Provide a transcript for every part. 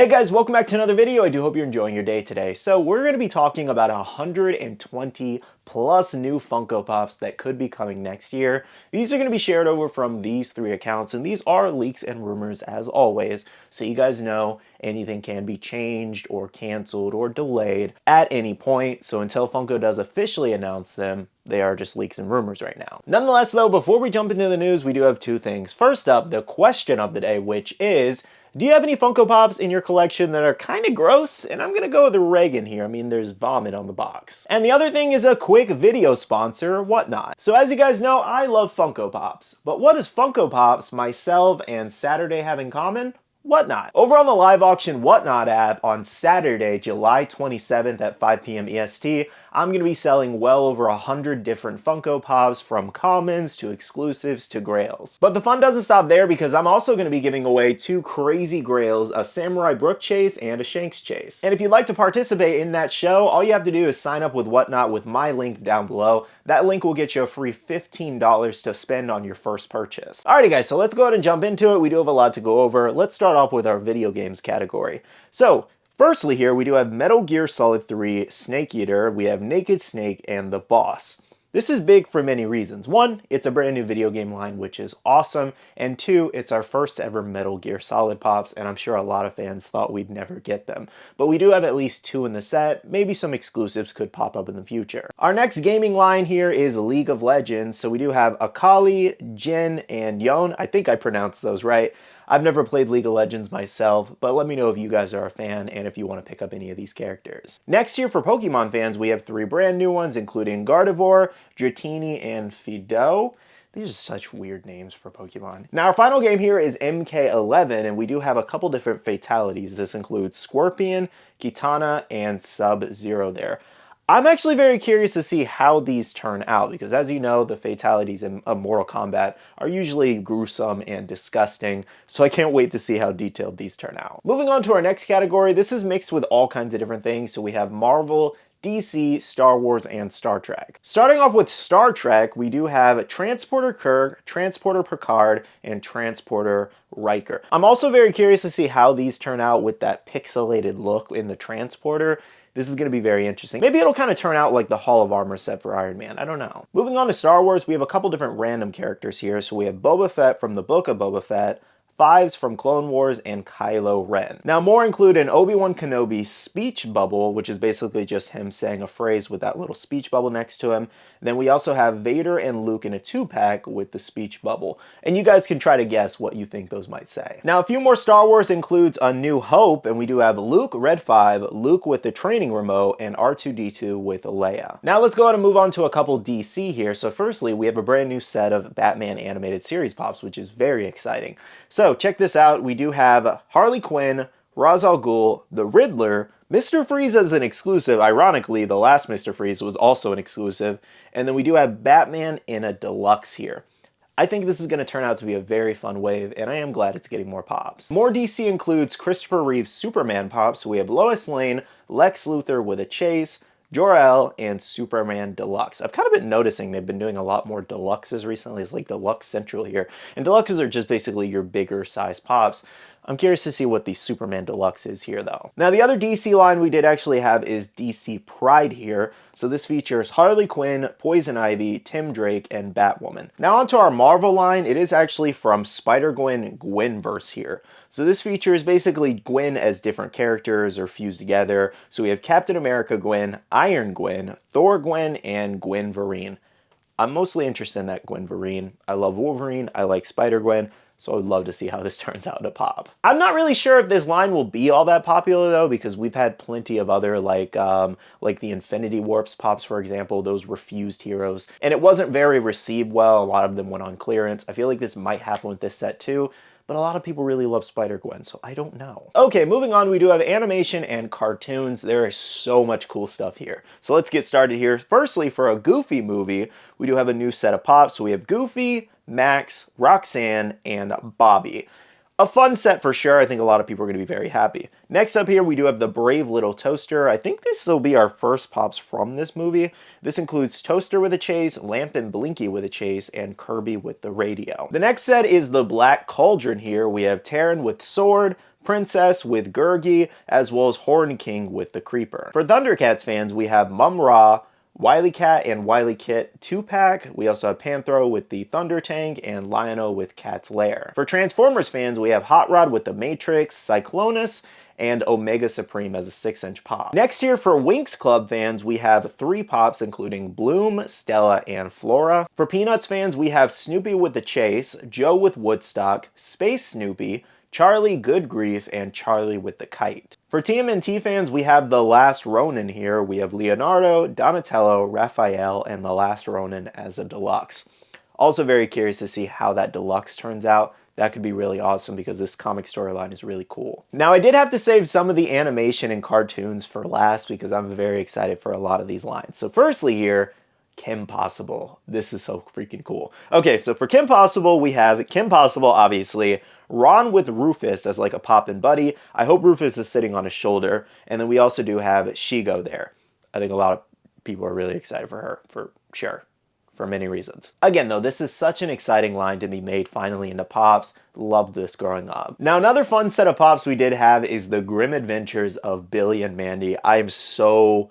Hey guys, welcome back to another video. I do hope you're enjoying your day today. So we're going to be talking about 120 plus new Funko Pops that could be coming next year. These are going to be shared over from these three accounts, and these are leaks and rumors as always. So you guys know anything can be changed or canceled or delayed at any point. So until Funko does officially announce them, they are just leaks and rumors right now. Nonetheless though, before we jump into the news, we do have two things. First up, the question of the day, which is, do you have any Funko Pops in your collection that are kind of gross? And I'm gonna go with Reagan here. I mean, there's vomit on the box. And the other thing is a quick video sponsor, Whatnot. So as you guys know, I love Funko Pops. But what does Funko Pops, myself, and Saturday have in common? Whatnot. Over on the live auction Whatnot app on Saturday, July 27th at 5 p.m. EST, I'm going to be selling well over 100 different Funko Pops, from commons to exclusives to grails. But the fun doesn't stop there, because I'm also going to be giving away two crazy grails, a Samurai Brook chase and a Shanks chase. And if you'd like to participate in that show, all you have to do is sign up with Whatnot with my link down below. That link will get you a free $15 to spend on your first purchase. Alrighty guys, so let's go ahead and jump into it. We do have a lot to go over. Let's start off with our video games category. So, firstly here, we do have Metal Gear Solid 3 Snake Eater, we have Naked Snake, and The Boss. This is big for many reasons. One, it's a brand new video game line, which is awesome. And two, it's our first ever Metal Gear Solid Pops, and I'm sure a lot of fans thought we'd never get them. But we do have at least two in the set. Maybe some exclusives could pop up in the future. Our next gaming line here is League of Legends. So we do have Akali, Jin, and Yon. I think I pronounced those right. I've never played League of Legends myself, but let me know if you guys are a fan and if you want to pick up any of these characters. Next here for Pokemon fans, we have three brand new ones, including Gardevoir, Dratini, and Fidough. These are such weird names for Pokemon. Now our final game here is MK11, and we do have a couple different fatalities. This includes Scorpion, Kitana, and Sub-Zero there. I'm actually very curious to see how these turn out, because as you know, the fatalities in Mortal Kombat are usually gruesome and disgusting, so I can't wait to see how detailed these turn out. Moving on to our next category, this is mixed with all kinds of different things. So we have Marvel, DC, Star Wars, and Star Trek. Starting off with Star Trek, we do have Transporter Kirk, Transporter Picard, and Transporter Riker. I'm also very curious to see how these turn out with that pixelated look in the Transporter. This is going to be very interesting. Maybe it'll kind of turn out like the Hall of Armor set for Iron Man. I don't know. Moving on to Star Wars, we have a couple different random characters here. So we have Boba Fett from the Book of Boba Fett, Fives from Clone Wars, and Kylo Ren. Now more include an Obi-Wan Kenobi speech bubble, which is basically just him saying a phrase with that little speech bubble next to him. Then we also have Vader and Luke in a 2-pack with the speech bubble. And you guys can try to guess what you think those might say. Now a few more Star Wars includes A New Hope, and we do have Luke Red 5, Luke with the training remote, and R2-D2 with Leia. Now let's go ahead and move on to a couple DC here. So firstly, we have a brand new set of Batman animated series pops, which is very exciting. So check this out. We do have Harley Quinn, Ra's al Ghul, the Riddler, Mr. Freeze as an exclusive. Ironically, the last Mr. Freeze was also an exclusive. And then we do have Batman in a deluxe here. I think this is going to turn out to be a very fun wave, and I am glad it's getting more pops. More DC includes Christopher Reeve's Superman pops. So we have Lois Lane, Lex Luthor with a chase, Jor-El, and Superman Deluxe. I've kind of been noticing they've been doing a lot more deluxes recently. It's like Deluxe Central here. And deluxes are just basically your bigger size pops. I'm curious to see what the Superman Deluxe is here though. Now the other DC line we did actually have is DC Pride here. So this features Harley Quinn, Poison Ivy, Tim Drake, and Batwoman. Now onto our Marvel line, it is actually from Spider-Gwen Gwenverse here. So this features basically Gwen as different characters or fused together. So we have Captain America Gwen, Iron Gwen, Thor Gwen, and Gwen Vereen. I'm mostly interested in that Gwen Vereen. I love Wolverine, I like Spider-Gwen. So I would love to see how this turns out in a pop. I'm not really sure if this line will be all that popular though, because we've had plenty of other like the Infinity Warps pops, for example. Those were fused heroes, and it wasn't very received well. A lot of them went on clearance. I feel like this might happen with this set too, but a lot of people really love Spider-Gwen, so I don't know. Okay, moving on, we do have animation and cartoons. There is so much cool stuff here. So let's get started here. Firstly, for a Goofy movie, we do have a new set of pops. So we have Goofy, Max, Roxanne, and Bobby. A fun set for sure. I think a lot of people are going to be very happy. Next up here, we do have the Brave Little Toaster. I think this will be our first pops from this movie. This includes Toaster with a chase, Lamp and Blinky with a chase, and Kirby with the radio. The next set is the Black Cauldron here. We have Terran with sword, Princess with Gurgi, as well as Horn King with the Creeper. For Thundercats fans, we have Mum-Ra, Wily Cat and Wily Kit 2-pack. We also have Panthro with the Thunder Tank and Lion-O with Cat's Lair. For Transformers fans, we have Hot Rod with the Matrix, Cyclonus, and Omega Supreme as a 6-inch pop. Next here for Winx Club fans, we have 3 pops including Bloom, Stella, and Flora. For Peanuts fans, we have Snoopy with the Chase, Joe with Woodstock, Space Snoopy, Charlie Good Grief, and Charlie with the Kite. For TMNT fans, we have The Last Ronin here. We have Leonardo, Donatello, Raphael, and The Last Ronin as a deluxe. Also very curious to see how that deluxe turns out. That could be really awesome because this comic storyline is really cool. Now, I did have to save some of the animation and cartoons for last because I'm very excited for a lot of these lines. So firstly here, Kim Possible. This is so freaking cool. Okay, so for Kim Possible, we have Kim Possible, obviously, Ron with Rufus as like a poppin' buddy. I hope Rufus is sitting on his shoulder. And then we also do have Shigo there. I think a lot of people are really excited for her, for sure, for many reasons. Again, though, this is such an exciting line to be made finally into Pops. Loved this growing up. Now, another fun set of Pops we did have is the Grim Adventures of Billy and Mandy. I am so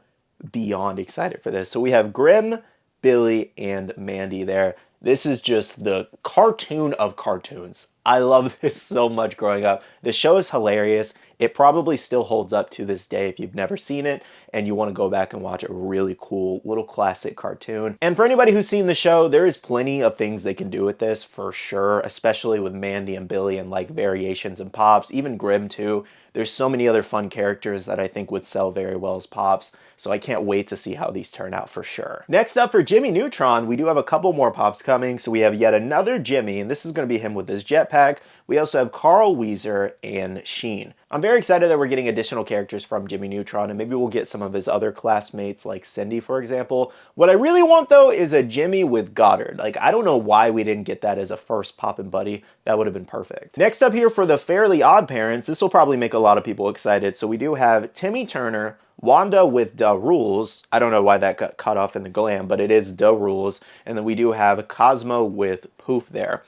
beyond excited for this. So we have Grim, Billy, and Mandy there. This is just the cartoon of cartoons. I love this so much growing up. The show is hilarious. It probably still holds up to this day if you've never seen it and you want to go back and watch a really cool little classic cartoon. And for anybody who's seen the show, there is plenty of things they can do with this for sure, especially with Mandy and Billy and like variations and Pops, even Grim too. There's so many other fun characters that I think would sell very well as Pops, so I can't wait to see how these turn out for sure. Next up for Jimmy Neutron, we do have a couple more Pops coming, so we have yet another Jimmy, and this is going to be him with his jetpack. We also have Carl Weezer and Sheen. I'm very excited that we're getting additional characters from Jimmy Neutron, and maybe we'll get some of his other classmates like Cindy, for example. What I really want, though, is a Jimmy with Goddard. Like, I don't know why we didn't get that as a first Poppin' Buddy. That would have been perfect. Next up here for the Fairly Odd Parents, this will probably make a lot of people excited. So we do have Timmy Turner, Wanda with Da Rules. I don't know why that got cut off in the glam, but it is Da Rules. And then we do have Cosmo with Poof there.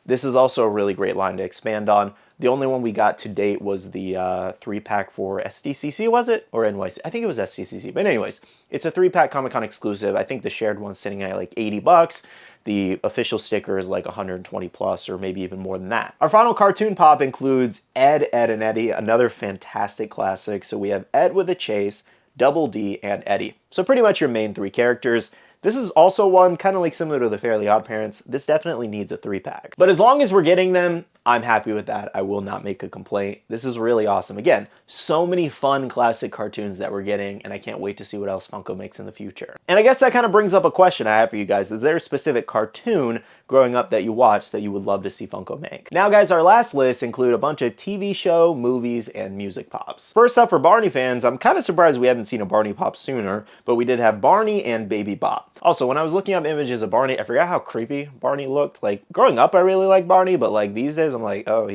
This is also a really great line to expand on. The only one we got to date was the 3-pack for SDCC, was it? Or NYC? I think it was SDCC. But anyways, it's a 3-pack Comic-Con exclusive. I think the shared one's sitting at like 80 bucks. The official sticker is like 120 plus, or maybe even more than that. Our final cartoon pop includes Ed, Ed, and Eddie, another fantastic classic. So we have Ed with a Chase, Double D, and Eddie. So pretty much your main 3 characters. This is also one kind of like similar to the Fairly Odd Parents. This definitely needs a 3-pack. But as long as we're getting them, I'm happy with that. I will not make a complaint. This is really awesome. Again, so many fun classic cartoons that we're getting, and I can't wait to see what else Funko makes in the future. And I guess that kind of brings up a question I have for you guys. Is there a specific cartoon growing up that you watched that you would love to see Funko make? Now guys, our last list include a bunch of TV show, movies, and music pops. First up for Barney fans, I'm kind of surprised we haven't seen a Barney pop sooner, but we did have Barney and Baby Bop. Also, when I was looking up images of Barney, I forgot how creepy Barney looked. Like, growing up I really liked Barney, but like these days I'm like, oh,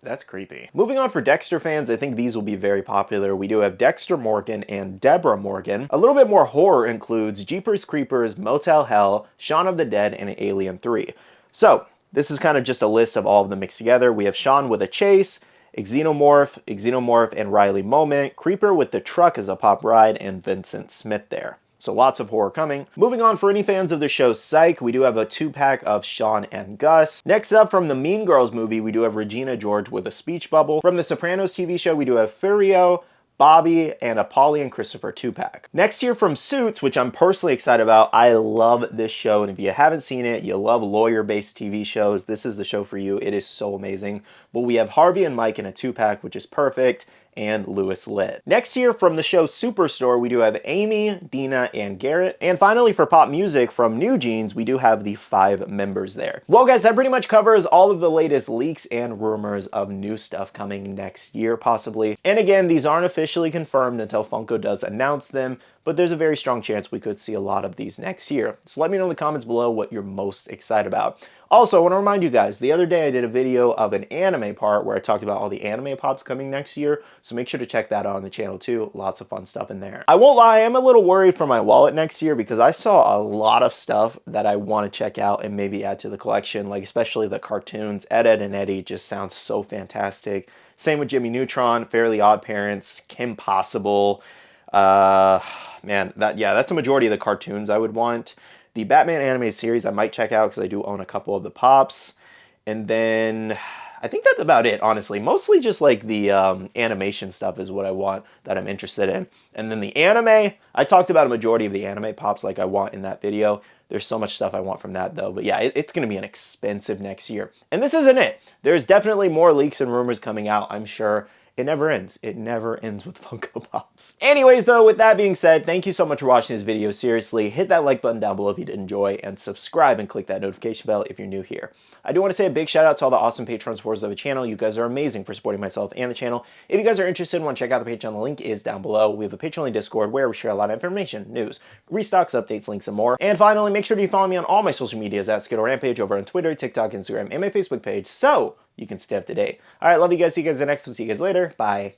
that's creepy. Moving on for Dexter fans, I think these will be very popular. We do have Dexter Morgan and Deborah Morgan. A little bit more horror includes Jeepers Creepers, Motel Hell, Shaun of the Dead, and Alien 3. So, this is kind of just a list of all of them mixed together. We have Shaun with a Chase, Xenomorph, and Riley Moment, Creeper with the Truck as a pop ride, and Vincent Smith there. So lots of horror coming. Moving on, for any fans of the show Psych, we do have a 2-pack of Sean and Gus. Next up, from the Mean Girls movie, we do have Regina George with a speech bubble. From the Sopranos TV show, we do have Furio, Bobby, and a Polly and Christopher 2-pack. Next here from Suits, which I'm personally excited about. I love this show, and if you haven't seen it, you love lawyer-based TV shows, this is the show for you. It is so amazing. But we have Harvey and Mike in a 2-pack, which is perfect, and Louis Litt. Next here from the show Superstore, we do have Amy, Dina, and Garrett. And finally, for pop music from New Jeans, we do have the 5 members there. Well guys, that pretty much covers all of the latest leaks and rumors of new stuff coming next year, possibly. And again, these aren't officially confirmed until Funko does announce them, but there's a very strong chance we could see a lot of these next year. So let me know in the comments below what you're most excited about. Also, I want to remind you guys, the other day I did a video of an anime part where I talked about all the anime pops coming next year, so make sure to check that out on the channel too. Lots of fun stuff in there. I won't lie, I am a little worried for my wallet next year because I saw a lot of stuff that I want to check out and maybe add to the collection, like especially the cartoons. Ed, Edd and Eddy just sounds so fantastic. Same with Jimmy Neutron, Fairly Odd Parents, Kim Possible. Man, that's a majority of the cartoons I would want. The Batman animated series I might check out because I do own a couple of the pops. And then I think that's about it, honestly. Mostly just like the animation stuff is what I want, that I'm interested in. And then the anime, I talked about a majority of the anime pops like I want in that video. There's so much stuff I want from that though. But yeah, it's going to be an expensive next year. And this isn't it. There's definitely more leaks and rumors coming out, I'm sure. It never ends. It never ends with Funko Pops. Anyways, though, with that being said, thank you so much for watching this video. Seriously, hit that like button down below if you did enjoy, and subscribe and click that notification bell if you're new here. I do want to say a big shout out to all the awesome Patreon supporters of the channel. You guys are amazing for supporting myself and the channel. If you guys are interested and want to check out the Patreon, the link is down below. We have a Patreon Discord where we share a lot of information, news, restocks, updates, links, and more. And finally, make sure you follow me on all my social medias at SkittleRampage over on Twitter, TikTok, Instagram, and my Facebook page, so you can stay up to date. All right, love you guys. See you guys in the next one. See you guys later. Bye.